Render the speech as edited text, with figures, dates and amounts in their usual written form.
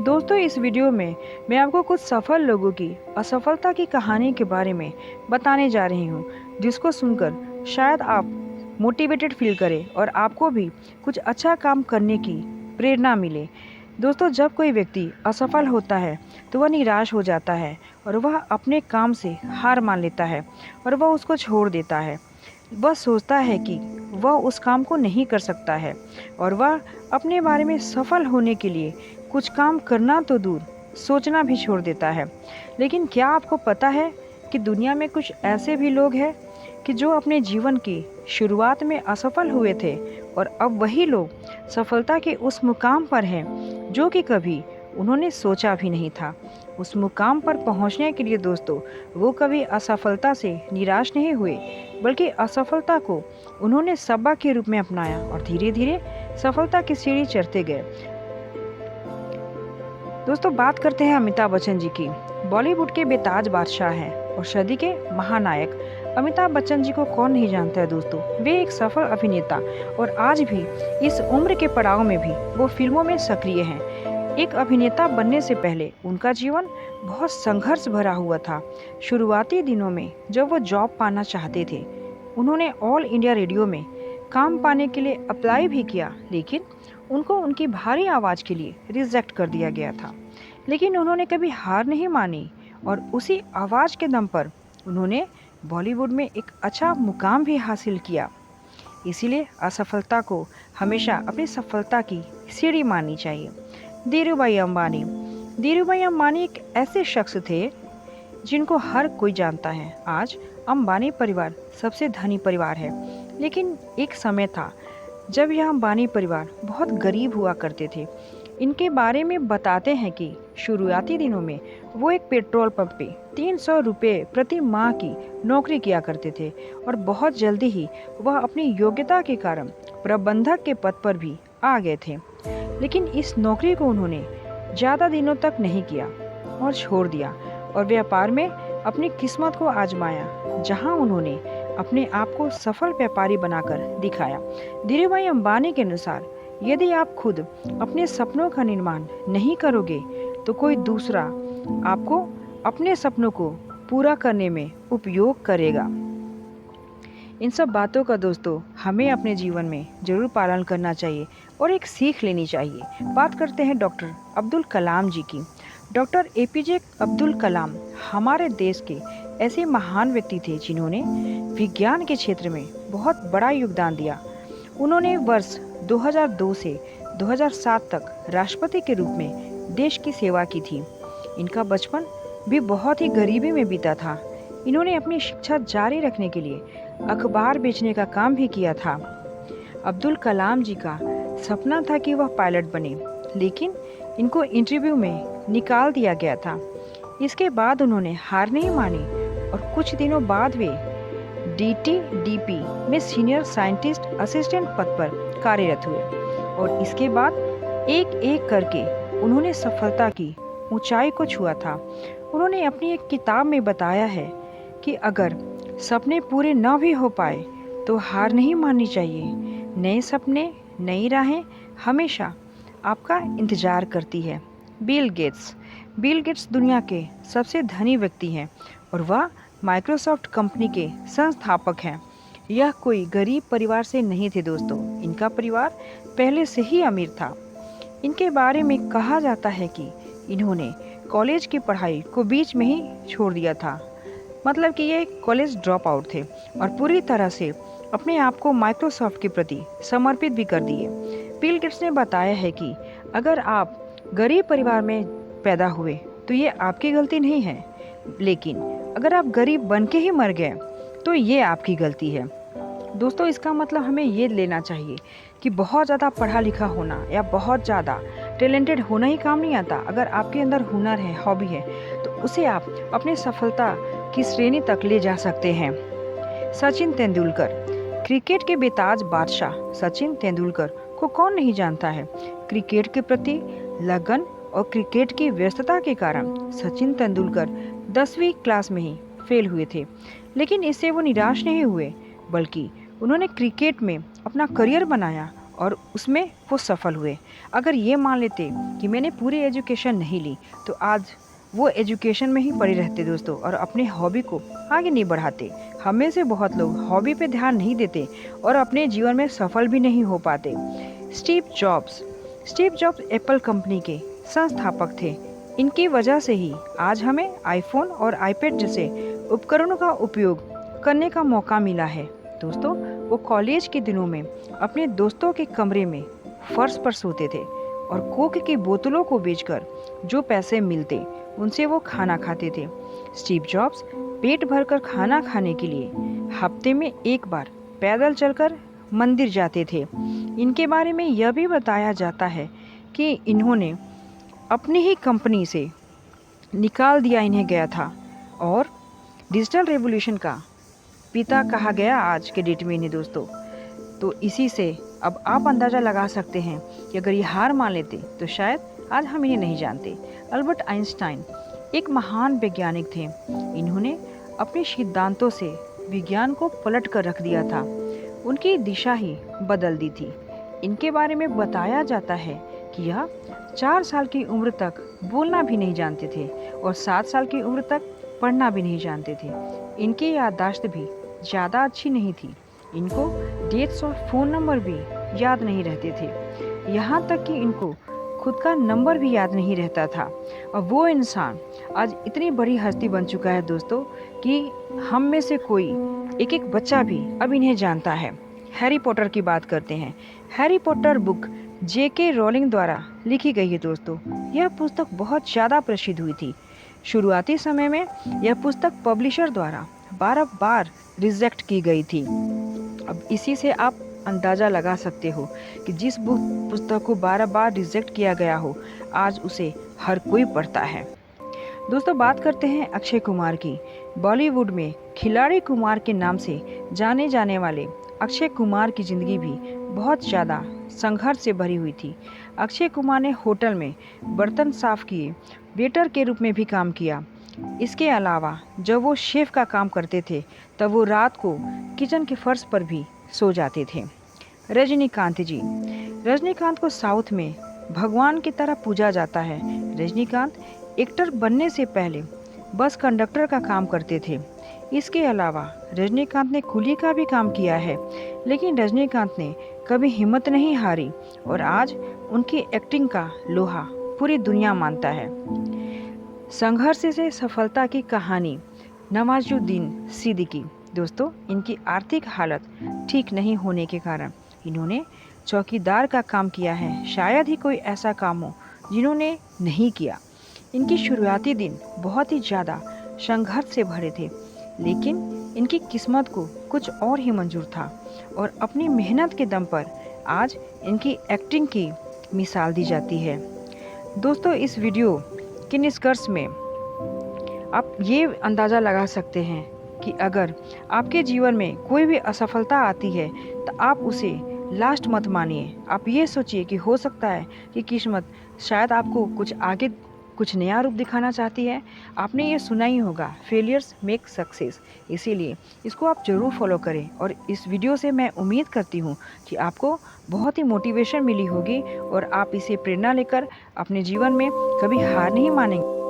दोस्तों, इस वीडियो में मैं आपको कुछ सफल लोगों की असफलता की कहानी के बारे में बताने जा रही हूँ, जिसको सुनकर शायद आप मोटिवेटेड फील करें और आपको भी कुछ अच्छा काम करने की प्रेरणा मिले। दोस्तों, जब कोई व्यक्ति असफल होता है तो वह निराश हो जाता है और वह अपने काम से हार मान लेता है और वह उसको छोड़ देता है। वह सोचता है कि वह उस काम को नहीं कर सकता है और वह अपने बारे में सफल होने के लिए कुछ काम करना तो दूर, सोचना भी छोड़ देता है। लेकिन क्या आपको पता है कि दुनिया में कुछ ऐसे भी लोग हैं कि जो अपने जीवन की शुरुआत में असफल हुए थे और अब वही लोग सफलता के उस मुकाम पर हैं जो कि कभी उन्होंने सोचा भी नहीं था। उस मुकाम पर पहुंचने के लिए दोस्तों, वो कभी असफलता से निराश नहीं हुए, बल्कि असफलता को उन्होंने सबक के रूप में अपनाया और धीरे धीरे सफलता की सीढ़ी चढ़ते गए। दोस्तों, बात करते हैं अमिताभ बच्चन जी की। बॉलीवुड के बेताज बादशाह हैं और सदी के महानायक अमिताभ बच्चन जी को कौन नहीं जानता है दोस्तों। वे एक सफल अभिनेता और आज भी इस उम्र के पड़ाव में भी वो फिल्मों में सक्रिय हैं। एक अभिनेता बनने से पहले उनका जीवन बहुत संघर्ष भरा हुआ था। शुरुआती दिनों में जब वो जॉब पाना चाहते थे, उन्होंने ऑल इंडिया रेडियो में काम पाने के लिए अप्लाई भी किया, लेकिन उनको उनकी भारी आवाज़ के लिए रिजेक्ट कर दिया गया था। लेकिन उन्होंने कभी हार नहीं मानी और उसी आवाज़ के दम पर उन्होंने बॉलीवुड में एक अच्छा मुकाम भी हासिल किया। इसीलिए असफलता को हमेशा अपनी सफलता की सीढ़ी माननी चाहिए। धीरूभाई अंबानी। धीरूभाई अंबानी एक ऐसे शख्स थे जिनको हर कोई जानता है। आज अंबानी परिवार सबसे धनी परिवार है, लेकिन एक समय था जब यह अंबानी परिवार बहुत गरीब हुआ करते थे। इनके बारे में बताते हैं कि शुरुआती दिनों में वो एक पेट्रोल पंप पे 300 रुपये प्रति माह की नौकरी किया करते थे और बहुत जल्दी ही वह अपनी योग्यता के कारण प्रबंधक के पद पर भी आ गए थे। लेकिन इस नौकरी को उन्होंने ज़्यादा दिनों तक नहीं किया और छोड़ दिया और व्यापार में अपनी किस्मत को आजमाया, जहां उन्होंने अपने आप को सफल व्यापारी बनाकर दिखाया। धीरूभाई अंबानी के अनुसार, यदि आप खुद अपने सपनों का निर्माण नहीं करोगे तो कोई दूसरा आपको अपने सपनों को पूरा करने में उपयोग करेगा। इन सब बातों का दोस्तों हमें अपने जीवन में जरूर पालन करना चाहिए और एक सीख लेनी चाहिए। बात करते हैं डॉक्टर अब्दुल कलाम जी की। डॉक्टर एपीजे अब्दुल कलाम हमारे देश के ऐसे महान व्यक्ति थे जिन्होंने विज्ञान के क्षेत्र में बहुत बड़ा योगदान दिया। उन्होंने वर्ष 2002 से 2007 तक राष्ट्रपति के रूप में देश की सेवा की थी। इनका बचपन भी बहुत ही गरीबी में बीता था। इन्होंने अपनी शिक्षा जारी रखने के लिए अखबार बेचने का काम भी किया था। अब्दुल कलाम जी का सपना था कि वह पायलट बने, लेकिन इनको इंटरव्यू में निकाल दिया गया था। इसके बाद उन्होंने हार नहीं मानी और कुछ दिनों बाद वे DTDP में सीनियर साइंटिस्ट असिस्टेंट पद पर कार्यरत हुए और इसके बाद एक एक करके उन्होंने सफलता की ऊंचाई को छुआ था। उन्होंने अपनी एक किताब में बताया है कि अगर सपने पूरे न भी हो पाए तो हार नहीं माननी चाहिए। नए सपने, नई राहें हमेशा आपका इंतजार करती है। Bill Gates. बिल गेट्स दुनिया के सबसे धनी व्यक्ति हैं और वह माइक्रोसॉफ्ट कंपनी के संस्थापक हैं। यह कोई गरीब परिवार से नहीं थे दोस्तों, इनका परिवार पहले से ही अमीर था। इनके बारे में कहा जाता है कि इन्होंने कॉलेज की पढ़ाई को बीच में ही छोड़ दिया था, मतलब कि ये कॉलेज ड्रॉप आउट थे और पूरी तरह से अपने आप को माइक्रोसॉफ्ट के प्रति समर्पित भी कर दिए। बिल गेट्स ने बताया है कि अगर आप गरीब परिवार में पैदा हुए तो ये आपकी गलती नहीं है, लेकिन अगर आप गरीब बन के ही मर गए तो ये आपकी गलती है। दोस्तों, इसका मतलब हमें ये लेना चाहिए कि बहुत ज़्यादा पढ़ा लिखा होना या बहुत ज़्यादा टैलेंटेड होना ही काम नहीं आता। अगर आपके अंदर हुनर है, हॉबी है, तो उसे आप अपनी सफलता की श्रेणी तक ले जा सकते हैं। सचिन तेंदुलकर। क्रिकेट के बेताज बादशाह सचिन तेंदुलकर को कौन नहीं जानता है। क्रिकेट के प्रति लगन और क्रिकेट की व्यस्तता के कारण सचिन तेंदुलकर 10वीं क्लास में ही फेल हुए थे, लेकिन इससे वो निराश नहीं हुए, बल्कि उन्होंने क्रिकेट में अपना करियर बनाया और उसमें वो सफल हुए। अगर ये मान लेते कि मैंने पूरी एजुकेशन नहीं ली तो आज वो एजुकेशन में ही पड़े रहते दोस्तों और अपने हॉबी को आगे नहीं बढ़ाते। हम में से बहुत लोग हॉबी पे ध्यान नहीं देते और अपने जीवन में सफल भी नहीं हो पाते। स्टीव जॉब्स एप्पल कंपनी के संस्थापक थे। इनकी वजह से ही आज हमें आईफोन और आईपैड जैसे उपकरणों का उपयोग करने का मौका मिला है। दोस्तों, वो कॉलेज के दिनों में अपने दोस्तों के कमरे में फर्श पर सोते थे और कोक की बोतलों को बेचकर जो पैसे मिलते उनसे वो खाना खाते थे। स्टीव जॉब्स पेट भरकर खाना खाने के लिए हफ्ते में एक बार पैदल चलकर मंदिर जाते थे। इनके बारे में यह भी बताया जाता है कि इन्होंने अपनी ही कंपनी से निकाल दिया इन्हें गया था और डिजिटल रेवोल्यूशन का पिता कहा गया आज के डेट में इन्हें दोस्तों। तो इसी से अब आप अंदाज़ा लगा सकते हैं कि अगर ये हार मान लेते तो शायद आज हम इन्हें नहीं जानते। अल्बर्ट आइंस्टाइन एक महान वैज्ञानिक थे। इन्होंने अपने सिद्धांतों से विज्ञान को पलट कर रख दिया था, उनकी दिशा ही बदल दी थी। इनके बारे में बताया जाता है कि यह 4 साल की उम्र तक बोलना भी नहीं जानते थे और 7 साल की उम्र तक पढ़ना भी नहीं जानते थे। इनकी याददाश्त भी ज़्यादा अच्छी नहीं थी। इनको डेट्स और फ़ोन नंबर भी याद नहीं रहते थे। यहाँ तक कि इनको खुद का नंबर भी याद नहीं रहता था। और वो इंसान आज इतनी बड़ी हस्ती बन चुका है दोस्तों कि हम में से कोई एक एक बच्चा भी अब इन्हें जानता है। हैरी पॉटर की बात करते हैं। Harry Potter book J.K. Rolling द्वारा लिखी गई है दोस्तों। यह पुस्तक बहुत ज़्यादा प्रसिद्ध हुई थी। शुरुआती समय में यह पुस्तक पब्लिशर द्वारा 12 बार रिजेक्ट की गई थी। अब इसी से आप अंदाज़ा लगा सकते हो कि जिस पुस्तक को 12 बार रिजेक्ट किया गया हो आज उसे हर कोई पढ़ता है। दोस्तों, बात करते हैं अक्षय कुमार की। बॉलीवुड में खिलाड़ी कुमार के नाम से जाने जाने वाले अक्षय कुमार की ज़िंदगी भी बहुत ज़्यादा संघर्ष से भरी हुई थी। अक्षय कुमार ने होटल में बर्तन साफ किए, वेटर के रूप में भी काम किया। इसके अलावा जब वो शेफ का काम करते थे तब वो रात को किचन के फर्श पर भी सो जाते थे। रजनीकांत को साउथ में भगवान की तरह पूजा जाता है। रजनीकांत एक्टर बनने से पहले बस कंडक्टर का काम करते थे। इसके अलावा रजनीकांत ने कुली का भी काम किया है, लेकिन रजनीकांत ने कभी हिम्मत नहीं हारी और आज उनकी एक्टिंग का लोहा पूरी दुनिया मानता है। संघर्ष से सफलता की कहानी नवाजुद्दीन सिद्दीकी। दोस्तों, इनकी आर्थिक हालत ठीक नहीं होने के कारण इन्होंने चौकीदार का काम किया है। शायद ही कोई ऐसा काम हो जिन्होंने नहीं किया। इनकी शुरुआती दिन बहुत ही ज़्यादा संघर्ष से भरे थे, लेकिन इनकी किस्मत को कुछ और ही मंजूर था और अपनी मेहनत के दम पर आज इनकी एक्टिंग की मिसाल दी जाती है। दोस्तों, इस वीडियो के निष्कर्ष में आप ये अंदाज़ा लगा सकते हैं कि अगर आपके जीवन में कोई भी असफलता आती है तो आप उसे लास्ट मत मानिए। आप ये सोचिए कि हो सकता है कि किस्मत शायद आपको कुछ नया रूप दिखाना चाहती है। आपने ये सुना ही होगा, फेलियर्स मेक सक्सेस। इसीलिए इसको आप ज़रूर फॉलो करें और इस वीडियो से मैं उम्मीद करती हूँ कि आपको बहुत ही मोटिवेशन मिली होगी और आप इसे प्रेरणा लेकर अपने जीवन में कभी हार नहीं मानेंगे।